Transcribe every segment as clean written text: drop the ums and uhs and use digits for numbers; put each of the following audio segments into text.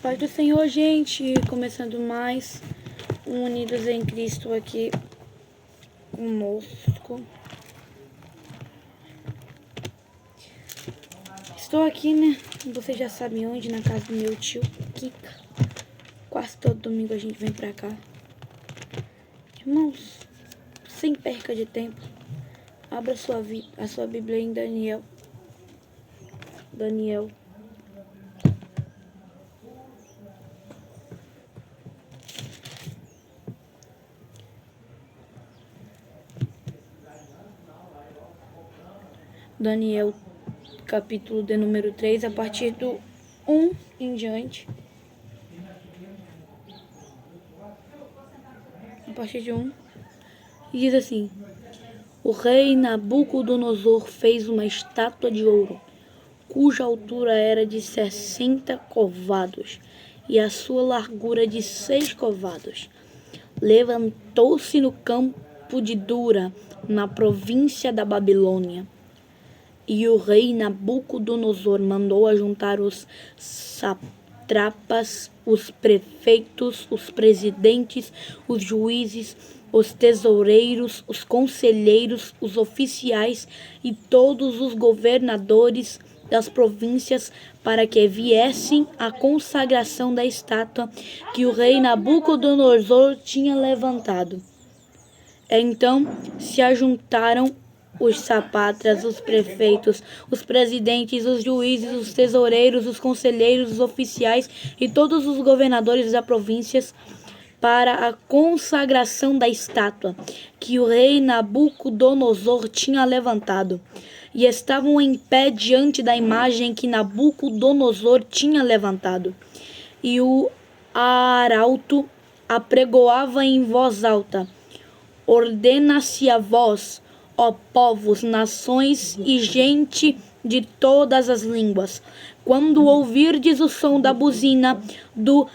Paz do Senhor, gente, começando mais um Unidos em Cristo aqui conosco. Estou aqui, né? Vocês já sabem onde, na casa do meu tio Kika. Quase todo domingo a gente vem pra cá. Irmãos, sem perca de tempo, abra a sua Bíblia em Daniel. Daniel, capítulo de número 3, a partir do 1 em diante. A partir de 1. E diz assim: o rei Nabucodonosor fez uma estátua de ouro, cuja altura era de 60 covados e a sua largura de 6 covados. Levantou-se no campo de Dura, na província da Babilônia. E o rei Nabucodonosor mandou ajuntar os satrapas, os prefeitos, os presidentes, os juízes, os tesoureiros, os conselheiros, os oficiais e todos os governadores das províncias para que viessem à consagração da estátua que o rei Nabucodonosor tinha levantado. Então se ajuntaram os sapatras, os prefeitos, os presidentes, os juízes, os tesoureiros, os conselheiros, os oficiais e todos os governadores das províncias para a consagração da estátua que o rei Nabucodonosor tinha levantado. E estavam em pé diante da imagem que Nabucodonosor tinha levantado. E o arauto apregoava em voz alta: ordena-se a vós, ó povos, nações e gente de todas as línguas, quando ouvirdes o som da buzina, do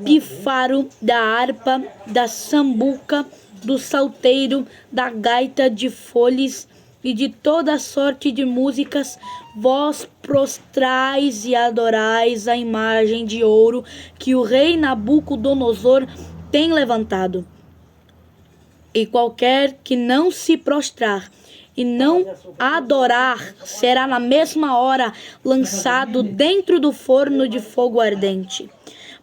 pífaro, da harpa, da sambuca, do salteiro, da gaita de foles e de toda sorte de músicas, vós prostrais e adorais a imagem de ouro que o rei Nabucodonosor tem levantado. E qualquer que não se prostrar e não adorar será na mesma hora lançado dentro do forno de fogo ardente.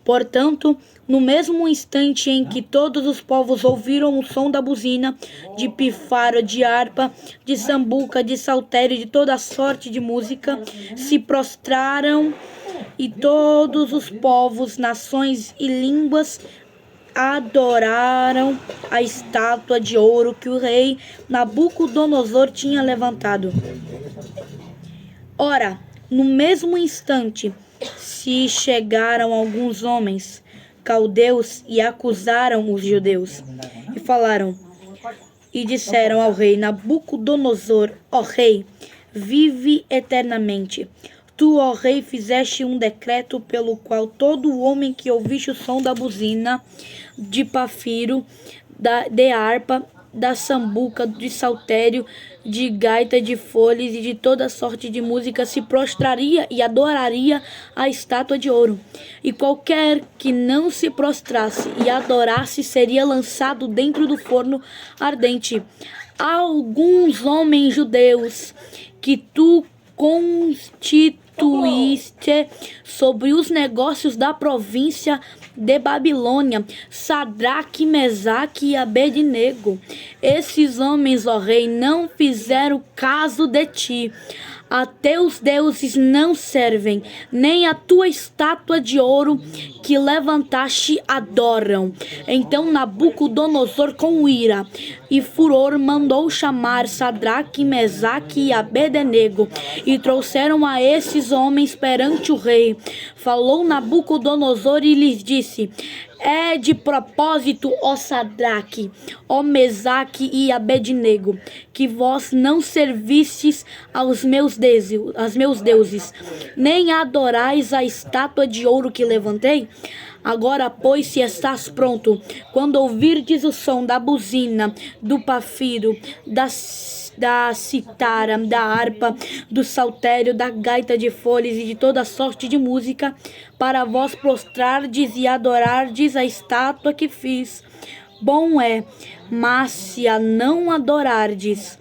Portanto, no mesmo instante em que todos os povos ouviram o som da buzina, de pífaro, de harpa, de sambuca, de saltério e de toda sorte de música, se prostraram, e todos os povos, nações e línguas adoraram a estátua de ouro que o rei Nabucodonosor tinha levantado. Ora, no mesmo instante se chegaram alguns homens caldeus e acusaram os judeus e falaram e disseram ao rei Nabucodonosor: ó rei, vive eternamente. Tu, ó rei, fizeste um decreto pelo qual todo homem que ouviste o som da buzina, de pafiro, de harpa, da sambuca, de saltério, de gaita de foles e de toda sorte de música se prostraria e adoraria a estátua de ouro. E qualquer que não se prostrasse e adorasse seria lançado dentro do forno ardente. Alguns homens judeus que tu constituíste sobre os negócios da província de Babilônia, Sadraque, Mesaque e Abednego. Esses homens, ó rei, não fizeram caso de ti. A teus deuses não servem, nem a tua estátua de ouro que levantaste adoram. Então Nabucodonosor, com ira e furor, mandou chamar Sadraque, Mesaque e Abednego, e trouxeram a esses homens perante o rei. Falou Nabucodonosor e lhes disse: é de propósito, ó Sadraque, ó Mesaque e Abednego, que vós não servistes aos meus deuses, nem adorais a estátua de ouro que levantei? Agora, pois, se estás pronto, quando ouvirdes o som da buzina, do pafiro, da citara, da harpa, do saltério, da gaita de folhas e de toda sorte de música, para vós prostrardes e adorardes a estátua que fiz. Bom é, mas se a não adorardes,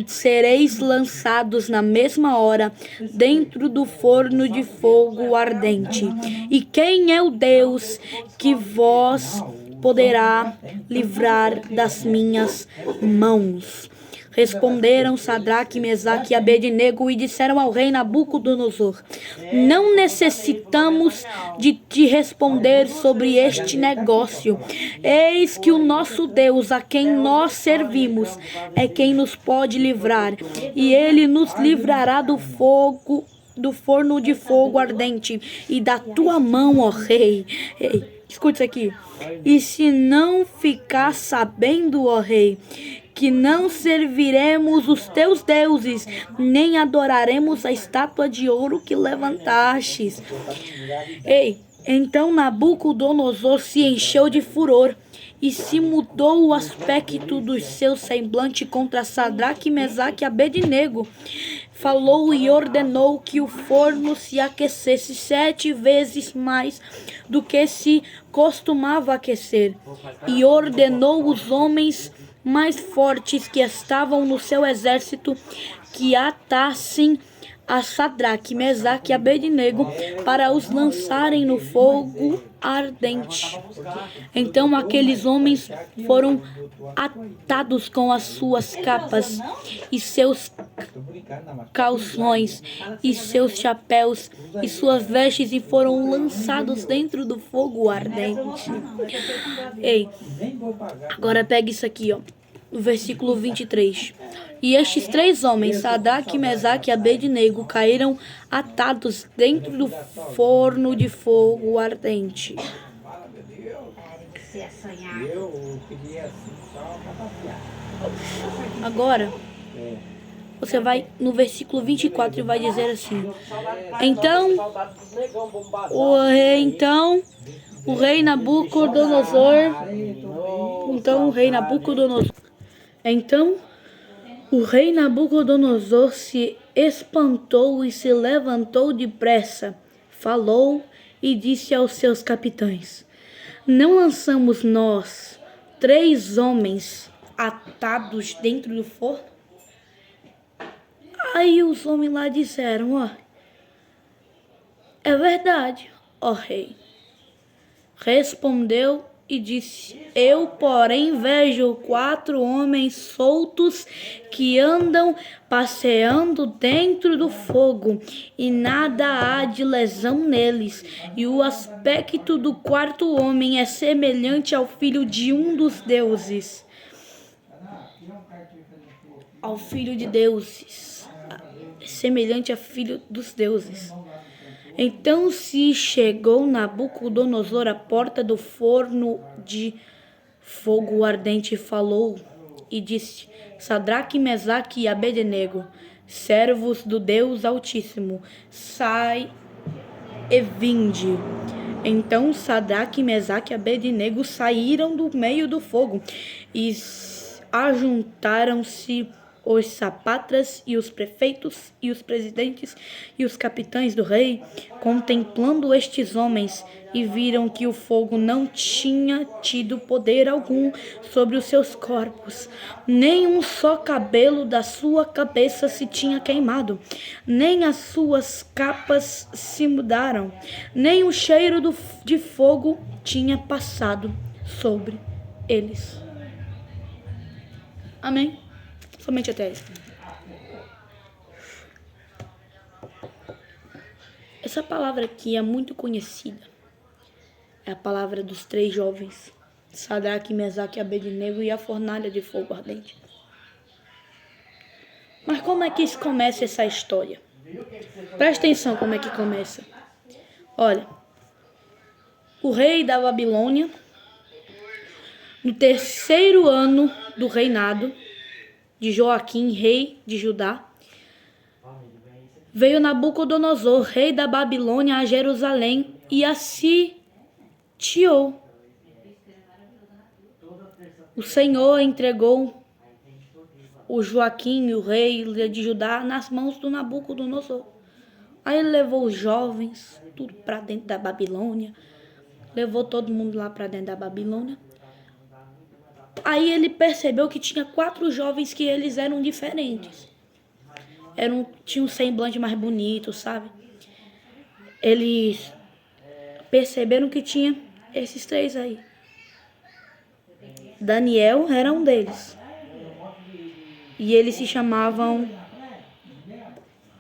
sereis lançados na mesma hora dentro do forno de fogo ardente. E quem é o Deus que vós poderá livrar das minhas mãos? Responderam Sadraque, Mesaque e Abednego e disseram ao rei Nabucodonosor: não necessitamos de te responder sobre este negócio. Eis que o nosso Deus, a quem nós servimos, é quem nos pode livrar, e ele nos livrará do forno de fogo ardente e da tua mão, ó rei. Ei, escute isso aqui. E se não ficar sabendo, ó rei, que não serviremos os teus deuses, nem adoraremos a estátua de ouro que levantastes. Ei, então Nabucodonosor se encheu de furor e se mudou o aspecto do seu semblante contra Sadraque, Mesaque e Abednego. Falou e ordenou que o forno se aquecesse 7 vezes mais do que se costumava aquecer. E ordenou os homens mais fortes que estavam no seu exército que atassem a Sadraque, Mesaque e Abednego para os lançarem no fogo ardente. Então aqueles homens foram atados com as suas capas e seus calções e seus chapéus e suas vestes e foram lançados dentro do fogo ardente. Ei, agora pega isso aqui, ó. No versículo 23. E estes 3 homens, Sadraque, Mesaque e Abednego, caíram atados dentro do forno de fogo ardente. Agora, você vai no versículo 24 e vai dizer assim: Então o rei Nabucodonosor se espantou e se levantou depressa, falou e disse aos seus capitães: não lançamos nós 3 homens atados dentro do forno? Aí os homens lá disseram: ó, é verdade, ó rei. Respondeu e disse: eu, porém, vejo 4 homens soltos que andam passeando dentro do fogo, e nada há de lesão neles. E o aspecto do 4º homem é semelhante ao filho de um dos deuses. Ao filho de deuses. Semelhante ao filho dos deuses. Então se chegou Nabucodonosor à porta do forno de fogo ardente e falou e disse: Sadraque, Mesaque e Abednego, servos do Deus Altíssimo, sai e vinde. Então Sadraque, Mesaque e Abednego saíram do meio do fogo e ajuntaram-se os sapatras e os prefeitos e os presidentes e os capitães do rei, contemplando estes homens, e viram que o fogo não tinha tido poder algum sobre os seus corpos, nem um só cabelo da sua cabeça se tinha queimado, nem as suas capas se mudaram, nem o cheiro de fogo tinha passado sobre eles. Amém? Somente até aí. Essa palavra aqui é muito conhecida. É a palavra dos 3 jovens, Sadraque, Mesaque e Abednego, e a fornalha de fogo ardente. Mas como é que começa essa história? Presta atenção como é que começa. Olha, o rei da Babilônia, no 3º ano do reinado de Joaquim, rei de Judá, veio Nabucodonosor, rei da Babilônia, a Jerusalém, e Tiou. O Senhor entregou o Joaquim, o rei de Judá, nas mãos do Nabucodonosor. Aí ele levou os jovens, tudo para dentro da Babilônia. Levou todo mundo lá para dentro da Babilônia. Aí ele percebeu que tinha 4 jovens que eles eram diferentes. Tinham um semblante mais bonito, sabe? Eles perceberam que tinha esses 3 aí. Daniel era um deles. E eles se chamavam...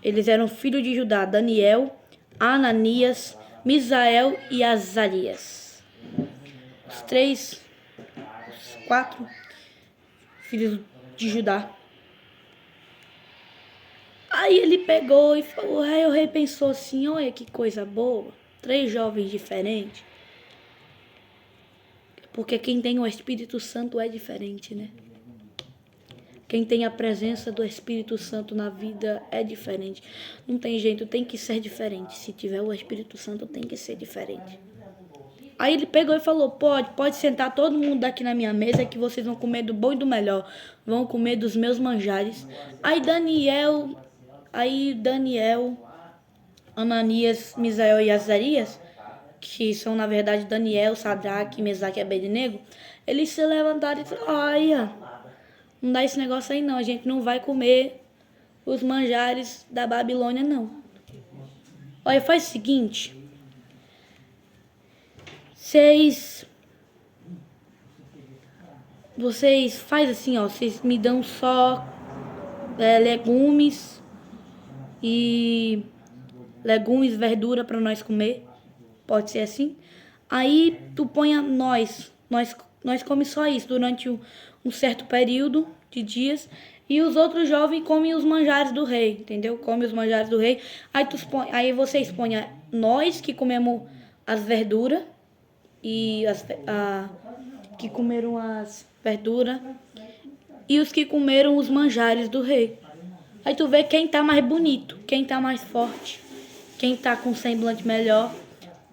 Eles eram filhos de Judá. Daniel, Ananias, Misael e Azarias. Os 4 filhos de Judá. Aí ele pegou e falou, o rei pensou assim, olha que coisa boa, 3 jovens diferentes. Porque quem tem o Espírito Santo é diferente, né? Quem tem a presença do Espírito Santo na vida é diferente. Não tem jeito, tem que ser diferente. Se tiver o Espírito Santo, tem que ser diferente. Aí ele pegou e falou, pode sentar todo mundo aqui na minha mesa que vocês vão comer do bom e do melhor. Vão comer dos meus manjares. Aí Daniel, Ananias, Misael e Azarias, que são na verdade Daniel, Sadraque, Mesaque e Abednego, eles se levantaram e falaram, olha, não dá esse negócio aí não, a gente não vai comer os manjares da Babilônia não. Olha, faz o seguinte, vocês faz assim, ó, vocês me dão só legumes e verdura para nós comer. Pode ser assim? Aí tu põe nós comemos só isso durante um certo período de dias. E os outros jovens comem os manjares do rei, entendeu? Comem os manjares do rei. Aí vocês põem nós que comemos as verduras e que comeram as verduras e os que comeram os manjares do rei. Aí tu vê quem tá mais bonito, quem tá mais forte, quem tá com semblante melhor.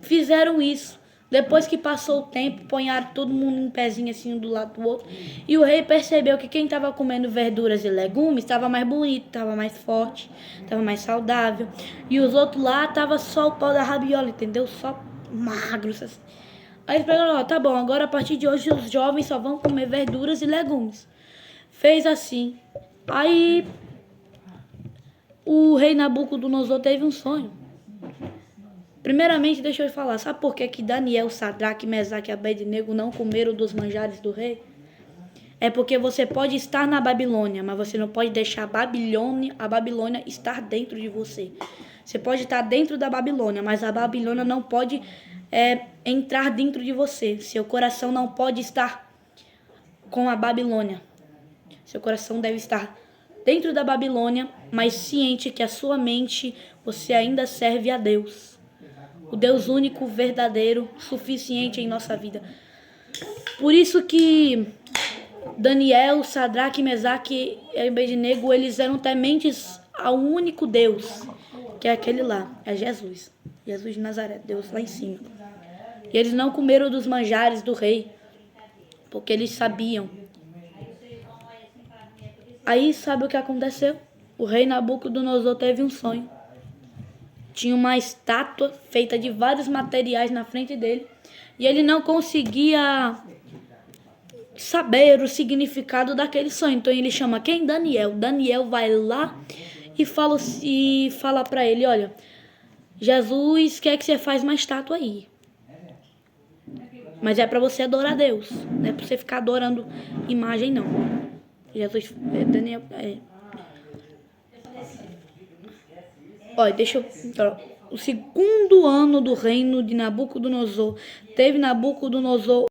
Fizeram isso. Depois que passou o tempo, ponharam todo mundo em pezinho assim, um do lado do outro. E o rei percebeu que quem estava comendo verduras e legumes estava mais bonito, estava mais forte, estava mais saudável. E os outros lá estavam só o pau da rabiola, entendeu? Só magros assim. Aí eles pegaram, tá bom, agora a partir de hoje os jovens só vão comer verduras e legumes. Fez assim. Aí o rei Nabucodonosor teve um sonho. Primeiramente, deixa eu falar, sabe por que Daniel, Sadraque, Mesaque e Abednego não comeram dos manjares do rei? É porque você pode estar na Babilônia, mas você não pode deixar a Babilônia estar dentro de você. Você pode estar dentro da Babilônia, mas a Babilônia não pode entrar dentro de você. Seu coração não pode estar com a Babilônia. Seu coração deve estar dentro da Babilônia, mas ciente que a sua mente, você ainda serve a Deus. O Deus único, verdadeiro, suficiente em nossa vida. Por isso que Daniel, Sadraque, Mesaque e Abednego, eles eram tementes ao único Deus, que é aquele lá, é Jesus. Jesus de Nazaré, Deus lá em cima. E eles não comeram dos manjares do rei, porque eles sabiam. Aí sabe o que aconteceu? O rei Nabucodonosor teve um sonho. Tinha uma estátua feita de vários materiais na frente dele. E ele não conseguia saber o significado daquele sonho. Então ele chama quem? Daniel. Daniel vai lá e fala para ele, olha, Jesus quer que você faça uma estátua aí. Mas é para você adorar a Deus. Não é para você ficar adorando imagem, não. Jesus, Daniel... Olha, o segundo ano do reino de Nabucodonosor, teve Nabucodonosor